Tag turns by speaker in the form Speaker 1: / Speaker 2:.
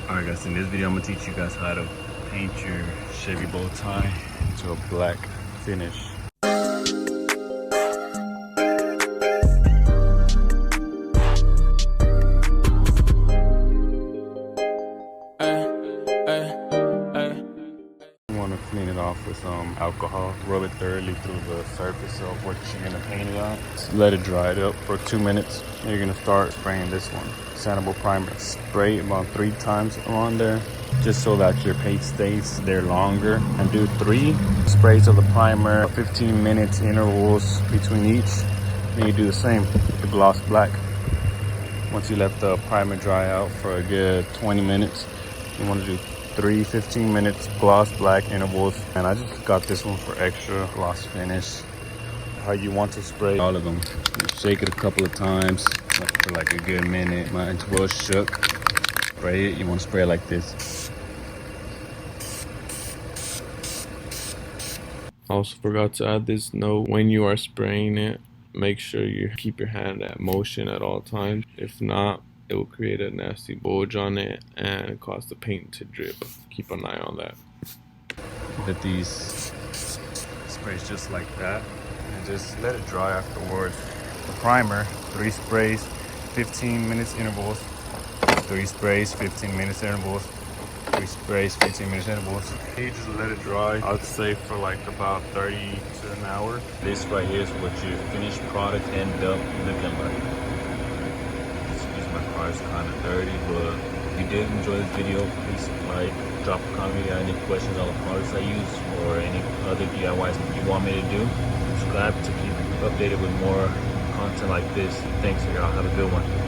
Speaker 1: Alright guys, in this video I'm going to teach you guys how to paint your Chevy bow tie into a black finish. You want to clean it off with some alcohol. Rub it thoroughly through the surface of what you're going to paint it on. Just let it dry it up for 2 minutes. And you're going to start spraying this one. Sandable primer. Spray about 3 times on there, just so that your paint stays there longer. And do 3 sprays of the primer, 15 minutes intervals between each. Then you do the same, the gloss black. Once you let the primer dry out for a good 20 minutes, you want to do 3 15 minutes gloss black intervals. And I just got this one for extra gloss finish. How you want to spray all of them. You shake it a couple of times for like a good minute. Mine's well shook. Spray it. You want to spray it like this.
Speaker 2: Also forgot to add this note: when you are spraying it, make sure you keep your hand at motion at all times. If not, it will create a nasty bulge on it and cause the paint to drip. Keep an eye on that.
Speaker 1: Get these sprays just like that and just let it dry afterwards. The primer, 3 sprays, 15 minutes intervals. 3 sprays, 15 minutes intervals. 3 sprays, 15 minutes intervals. You just let it dry. I would say for like about 30 to an hour. This right here is what your finished product end up looking like. Excuse my car is kind of dirty, but if you did enjoy this video, please like, drop a comment if you have any questions on the products I use or any other DIYs you want me to do. Subscribe to keep updated with more content like this. Thanks, y'all. Have a good one.